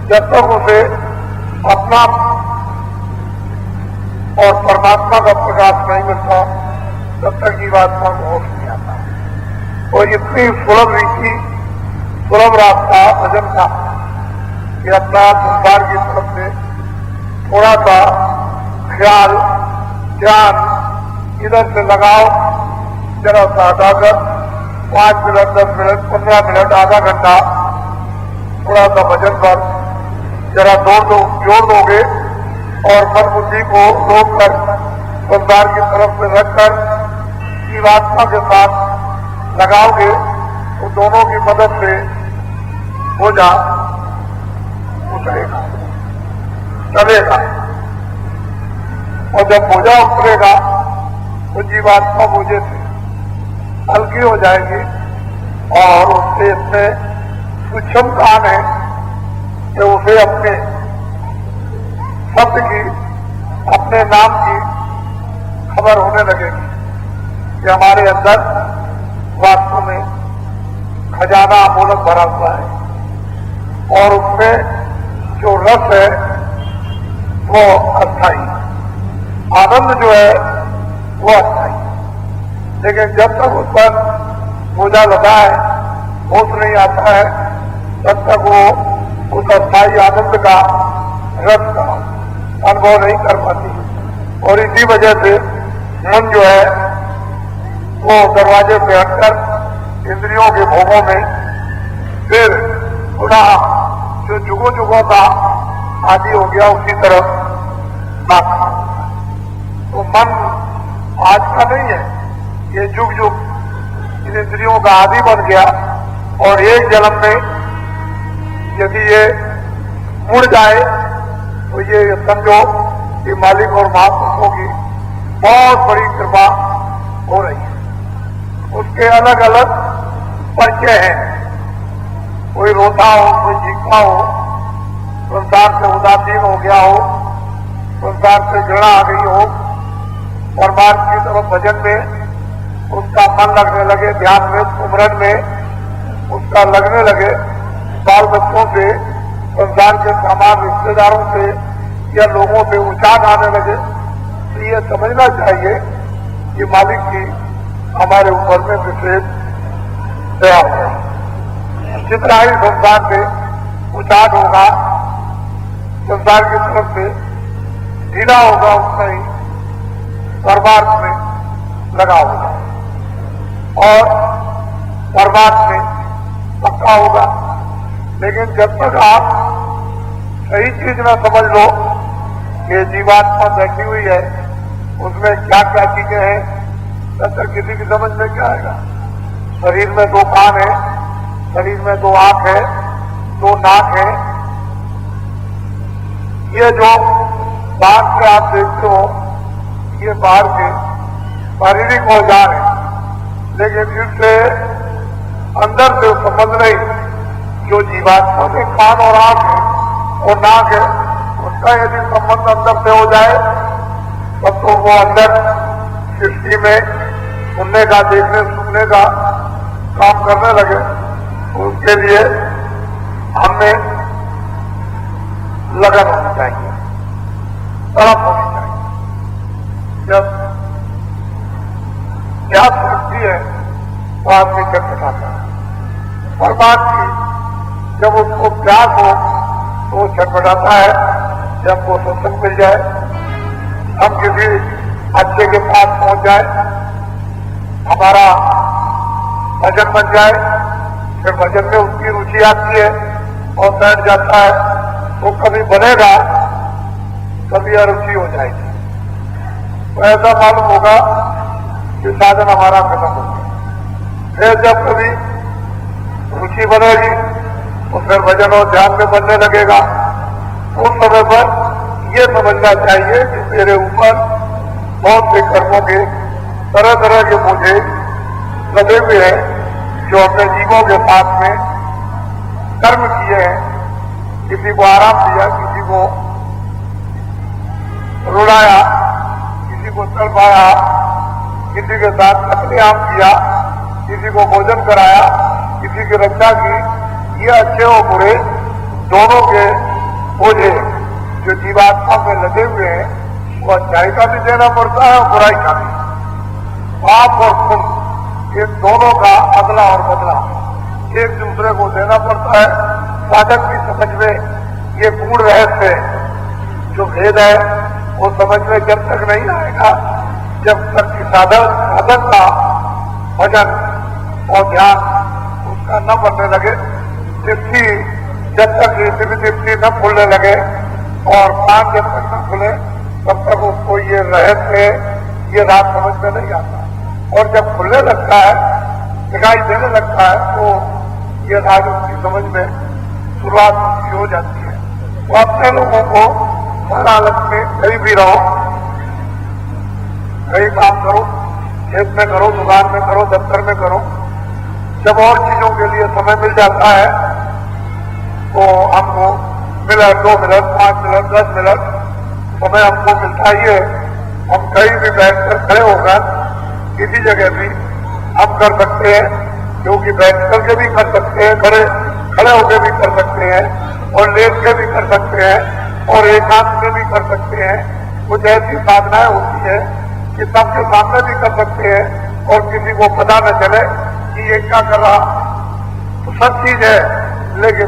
जब तक उसे अपना और परमात्मा का प्रकाश नहीं मिलता तब तक जीवात्मा को होश नहीं आता। और इतनी सुलभ रीति, सुलभ रास्ता भजन का कि अपना संसार की तरफ से थोड़ा सा ख्याल, ध्यान इधर से लगाओ, जरा सा हटाकर 5 मिनट, 10 मिनट, 15 मिनट, आधा घंटा थोड़ा सा भजन पर जरा जोड़ दोगे और मन बुद्धि को रोककर संसार की तरफ से रखकर जीवात्मा के साथ लगाओगे तो दोनों की मदद से बोझा उतरेगा, चलेगा। और जब बोझा उतरेगा तो जीवात्मा बोझे से हल्की हो जाएगी और उससे इतने सूक्ष्म काम है कि उसे अपने शब्द की, अपने नाम की खबर होने लगेगी कि हमारे अंदर वास्तव में खजाना अमोलक भरा हुआ है और उसमें जो रस है वो अस्थाई, आनंद जो है वो अस्थाई। लेकिन जब तक उस पर बोझा लगा है, होश नहीं आता है, तब तक वो उस अस्थाई आनंद का, रस का अनुभव नहीं कर पाती। और इसी वजह से मन जो है वो दरवाजे पे हटकर इंद्रियों के भोगों में फिर पुनः जो जुगों का आदि हो गया उसी तरफ भागता। तो मन आज का नहीं है, ये जुग इन इंद्रियों का आदि बन गया और एक जन्म में यदि ये मुड़ जाए तो ये समझो कि मालिक और महापुरुषों की बहुत बड़ी कृपा हो रही है। उसके अलग अलग परिचय हैं, कोई रोता हो, कोई चीखता हो, संसार से उदासीन हो गया हो, संसार से घृणा आ गई हो, परमार्थ की तरफ भजन में उसका मन लगने लगे, ध्यान में, सुमरन में उसका लगने लगे, बाल बच्चों से, संसार के सामान, रिश्तेदारों से या लोगों से उचाट आने लगे, तो ये समझना चाहिए कि मालिक की हमारे ऊपर में विशेष दया है। जितना ही संसार से उचाट होगा, संसार की तरफ से ढीला होगा, उतना ही परमार्थ में लगा होगा और परमार्थ में पक्का होगा। लेकिन जब तक आप सही चीज ना समझ लो कि जीवात्मा बैठी हुई है, उसमें क्या क्या चीजें हैं, तब तक किसी की समझ में क्या आएगा। शरीर में 2 कान है, शरीर में 2 आंख है, 2 नाक है, ये जो बाहर से आप देखते हो ये बाहर के शारीरिक औजार है, लेकिन इससे अंदर से संबंध नहीं। जो जीवात्मा के कान और आंख है और नाक है, उसका यदि संबंध अंदर से हो जाए तब तो वो अंदर सृष्टि में सुनने का, देखने सुनने का काम करने लगे। उसके लिए हमें लगन होनी चाहिए, तड़प होनी चाहिए। जब प्यास लगती है तो आदमी छटपटाता है, और बात की जब उसको प्यास हो तो वो छटपटाता है। जब वो सत्संग मिल जाए, हम किसी अच्छे के पास पहुंच जाए, हमारा भजन बन जाए, फिर भजन में उसकी रुचि आती है और बैठ जाता है, तो कभी बनेगा, कभी अरुचि हो जाएगी। तो ऐसा मालूम होगा कि साधन हमारा खत्म हो गया। फिर जब कभी रुचि बनेगी तो फिर भजन और ध्यान में बनने लगेगा। उस समय पर यह समझना चाहिए कि मेरे ऊपर बहुत से कर्मों के तरह तरह के बोझे लगे हुए हैं, जो अपने जीवों के साथ में कर्म किए हैं। किसी को आराम दिया, किसी को रुलाया, किसी को तड़पाया, किसी के साथ कत्लेआम किया, किसी को भोजन कराया, किसी की रक्षा की। ये अच्छे और बुरे दोनों के बोझे जो जीवात्मा में लगे हुए हैं वो अच्छाई का भी देना पड़ता है और बुराई का भी। पाप और पुण्य इन दोनों का अदला और बदला एक दूसरे को देना पड़ता है। साधक की समझ में ये गूढ़ रहस्य जो भेद है वो समझ में जब तक नहीं आएगा जब तक कि साधक का भजन और ध्यान उसका न बनने लगे, दृष्टि जब तक दृष्टि न खुलने लगे और कान जब तक न खुले तब तक उसको ये रहस्य ये रात समझ में नहीं आता। और जब खुलने लगता है, दिखाई देने लगता है तो ये राज उसकी समझ में शुरुआत हो जाती है। तो अपने लोगों को हर हालत में कहीं भी रहो, कहीं काम करो, खेत में करो, दुकान में करो, दफ्तर में करो, जब और चीजों के लिए समय मिल जाता है तो हमको मिनट 2 मिनट 5 मिनट 10 मिनट समय हमको मिलता ही है। हम कहीं भी बैठकर खड़े होकर किसी जगह भी हम कर सकते हैं, क्योंकि बैठ करके भी कर सकते हैं, खड़े होकर भी कर सकते हैं और लेट के भी कर सकते हैं और एकांत में भी कर सकते हैं। कुछ ऐसी साधनाएं होती है कि सबके सामने भी कर सकते हैं और किसी को पता न चले कि ये क्या कर रहा। तो सब चीज है, लेकिन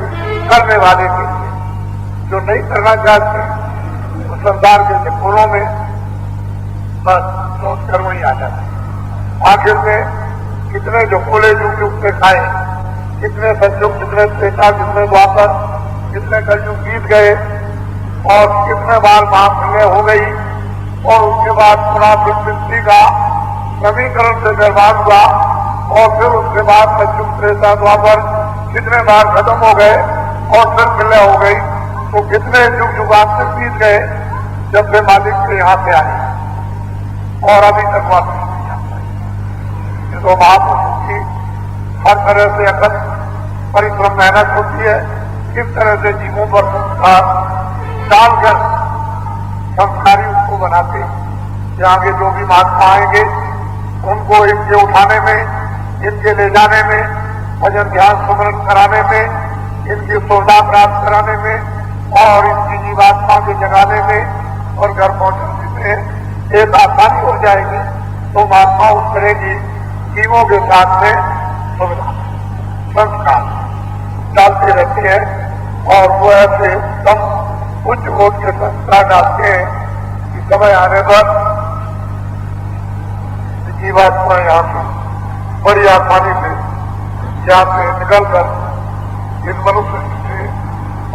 करने वाले के लिए जो नहीं करना चाहते तो संसार के चक्करों में बस सोच कर वही आ जाते। आखिर में कितने जो खोले युग से खाए, कितने संयुग, कितने त्रेता, कितने द्वापर, कितने कलयुग बीत गए और कितने बार महाप्रलय हो गई और उसके बाद पुनः पृथ्वी का नवीकरण से निर्माण हुआ और फिर उसके बाद कलयुग त्रेता द्वापर कितने बार खत्म हो गए और फिर प्रलय हो गई। तो कितने युग युगांतर बीत गए जब वे मालिक के यहाँ पे आए और अभी तक वापस नहीं आता। तो महापुरुषों की हर तरह से अकथ परिश्रम मेहनत होती है, किस तरह से जीवों पर संस्कार डालकर संस्कारी उसको बनाते कि आगे जो भी महात्मा आएंगे उनको इनके उठाने में, इनके ले जाने में, भजन ध्यान सुमरण कराने में, इनकी सुविधा प्राप्त कराने में और इनकी जीवात्मा के जगाने में और घर पहुंचाने में एक आसानी हो जाएगी। तो महात्मा उस तरह की जीवों के साथ में सुविधा संस्कार डालते रहते हैं और वो ऐसे कम उच्च कोट के संस्कार डालते हैं कि समय आने पर जीवात्मा यहाँ से बड़ी आसानी से यहाँ से निकलकर इन मनुष्य से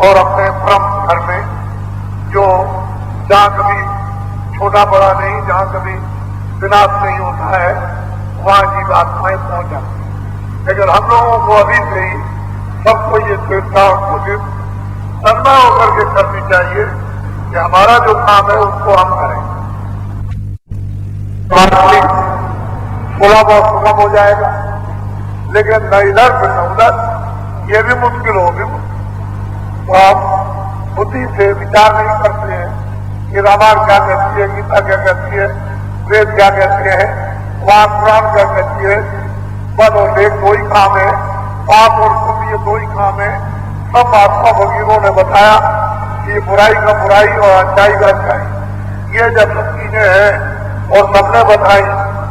और अपने परम घर में जो जहाँ कभी छोटा बड़ा नहीं, जहाँ कभी विनाश नहीं होता है, वहाँ जीवात्माएं पहुंच जाती है। लेकिन हम लोगों को अभी से ही सबको ये चेतना और कोशिश तन्मय होकर के करनी चाहिए कि हमारा जो काम है उसको हम करें। थोड़ा बहुत सुगम हो जाएगा, लेकिन न इधर से न उधर ये भी मुश्किल होगी। तो आप बुद्धि से विचार नहीं करते हैं कि रामायण क्या कहती है, गीता क्या कहती है, वेद क्या कहते हैं, वहां पुराण क्या कहती है। बद और लेख दो ही काम है, पाप और पुण्य ये दो ही काम है। सब महात्मा भगीरों ने बताया कि बुराई का बुराई और अच्छाई का अच्छाई, ये जब सब चीजें हैं और सबने बताई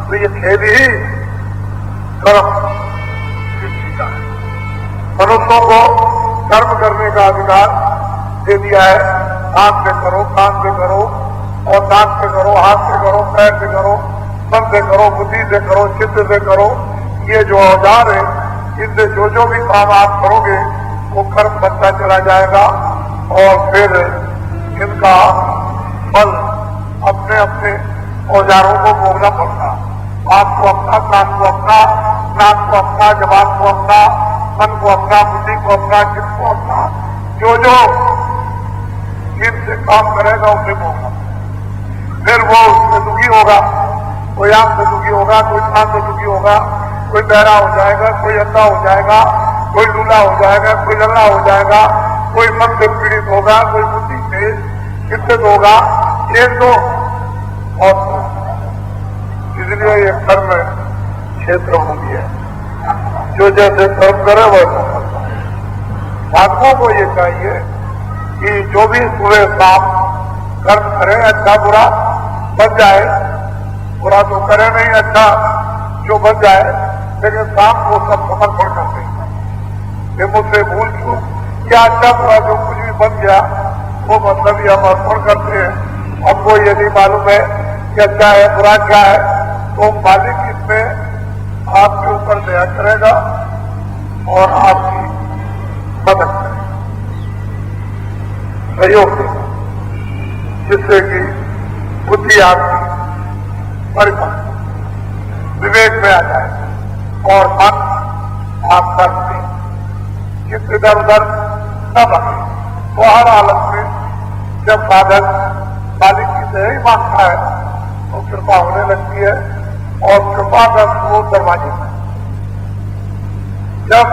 तो ये खेद ही कर्म सृष्टि का है। मनुष्यों को कर्म करने का अधिकार दे दिया है। आंख से करो, कान से करो और नाक से करो, हाथ से करो, पैर से करो, मन से करो, बुद्धि से करो, चित्त से करो। ये जो औजार है इनसे जो भी काम आप करोगे वो कर्म बनता चला जाएगा और फिर इनका फल अपने अपने औजारों को भोगना पड़ता। आंख को अपना, कान को अपना, नाक को अपना, जबान को अपना, मन को अपना, बुद्धि को अपना, चित्त को अपना। जो इनसे काम करेगा उसे भोगना। फिर वो उससे दुखी होगा, कोई आंख से दुखी होगा, कोई कान से दुखी होगा, कोई बहरा हो जाएगा, कोई अंधा हो जाएगा, कोई लूला हो जाएगा, कोई लंगड़ा हो जाएगा, कोई मन से पीड़ित होगा, कोई बुद्धि से चिंतित होगा। ये तो और इसलिए ये कर्म क्षेत्र होगी है, जो जैसे कर्म करे वैसा करता है। साधकों को ये चाहिए कि जो भी सुबह शाम कर्म करे अच्छा बुरा बन जाए, बुरा तो करे नहीं, अच्छा जो बन जाए, लेकिन शाम को सब समर्पण करते हैं। ये मुझसे भूल चूक या अच्छा बुरा जो कुछ भी बन गया वो मतलब ये हम अर्पण करते हैं। हमको यदि मालूम है कि अच्छा है बुरा क्या है, तो मालिक इसमें आपके ऊपर दया करेगा और आपकी मदद करेगा, सहयोग देगा, जिससे कि बुद्धि आपकी परिपक्व विवेक में आ जाए और मन आपका चित्त इधर उधर न बने। तो हर हालत में जब साधक मालिक की दया ही मांगता है तो कृपा होने लगती है और कृपा का स्रोत दरवाजे में। जब